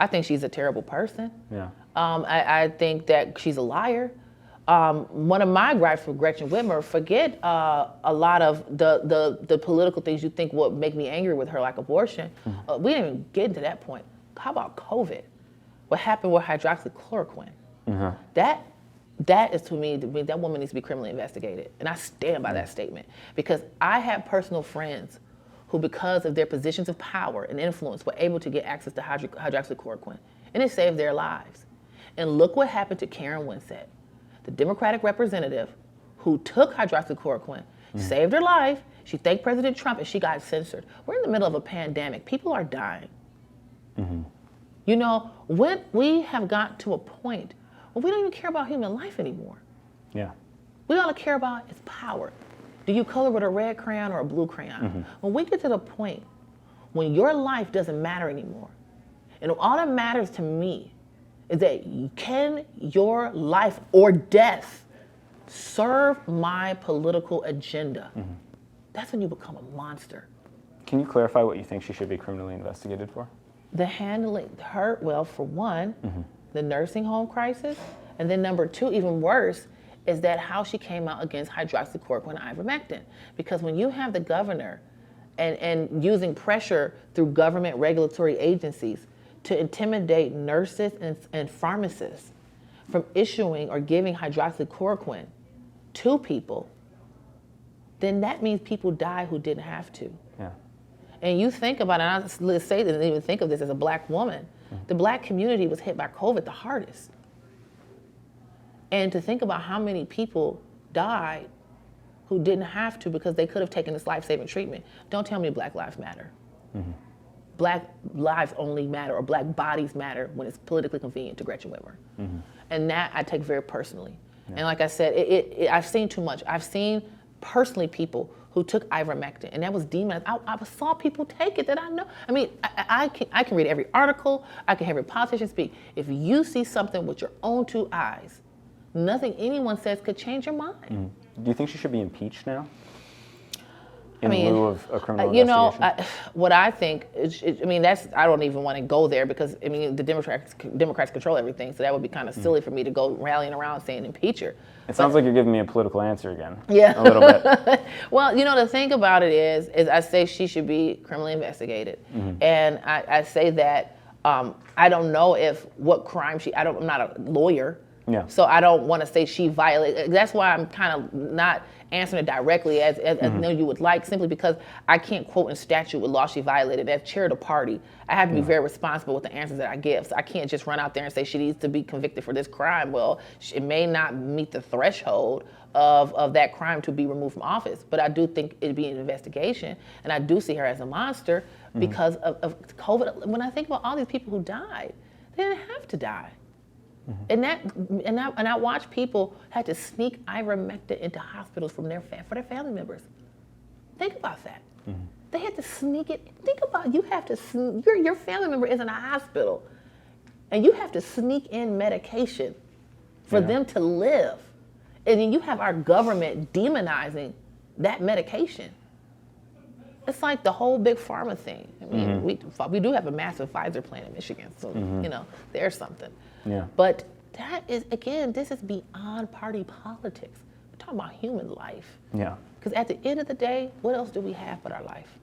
I think she's a terrible person. Yeah. I think that she's a liar. One of my gripes with Gretchen Whitmer, forget a lot of the political things you think would make me angry with her, like abortion. We didn't even get into that point. How about COVID? What happened with hydroxychloroquine? That is, to me, that woman needs to be criminally investigated. And I stand by that statement. Because I have personal friends who, because of their positions of power and influence, were able to get access to hydroxychloroquine. And it saved their lives. And look what happened to Karen Winsett, the Democratic representative who took hydroxychloroquine, saved her life. She thanked President Trump and she got censored. We're in the middle of a pandemic. People are dying. You know, when we have got to a point where we don't even care about human life anymore. Yeah. We all care about is power. Do you color with a red crayon or a blue crayon? When we get to the point when your life doesn't matter anymore, and all that matters to me is that can your life or death serve my political agenda? That's when you become a monster. Can you clarify what you think she should be criminally investigated for? The handling her, well, for one, the nursing home crisis, and then number two, even worse, is that how she came out against hydroxychloroquine and ivermectin. Because when you have the governor and using pressure through government regulatory agencies to intimidate nurses and pharmacists from issuing or giving hydroxychloroquine to people, then that means people die who didn't have to. Yeah. And you think about it, and I say this, and even think of this as a black woman, the black community was hit by COVID the hardest. And to think about how many people died who didn't have to because they could have taken this life-saving treatment. Don't tell me Black lives matter. Black lives only matter, or black bodies matter when it's politically convenient to Gretchen Whitmer. And that I take very personally. And like I said, I've seen too much. I've seen personally people who took ivermectin, and that was demonized. I saw people take it that I know. I mean, I can read every article, I can hear every politician speak. If you see something with your own two eyes, nothing anyone says could change your mind. Do you think she should be impeached now? In lieu of a criminal you know, investigation? what I think is, I don't even want to go there because, the Democrats control everything, so that would be kind of silly for me to go rallying around saying impeach her. It sounds like you're giving me a political answer again. Yeah. A little bit. Well, the thing about it is I say she should be criminally investigated. And I say that I don't know what crime I'm not a lawyer. Yeah. So I don't want to say she violated. That's why I'm kind of not answering it directly as I know you would like, simply because I can't quote in statute what law she violated. As chair of the party, I have to be very responsible with the answers that I give. So I can't just run out there and say she needs to be convicted for this crime. Well, it may not meet the threshold of that crime to be removed from office, but I do think it'd be an investigation, and I do see her as a monster because of COVID. When I think about all these people who died, they didn't have to die. And I watch people had to sneak ivermectin into hospitals for their family members. Think about that. They had to sneak it. Think about your family member is in a hospital, and you have to sneak in medication for them to live, and then you have our government demonizing that medication. It's like the whole big pharma thing. We do have a massive Pfizer plant in Michigan, so there's something. Yeah. But that is, again, this is beyond party politics. We're talking about human life. Yeah. Because at the end of the day, what else do we have but our life?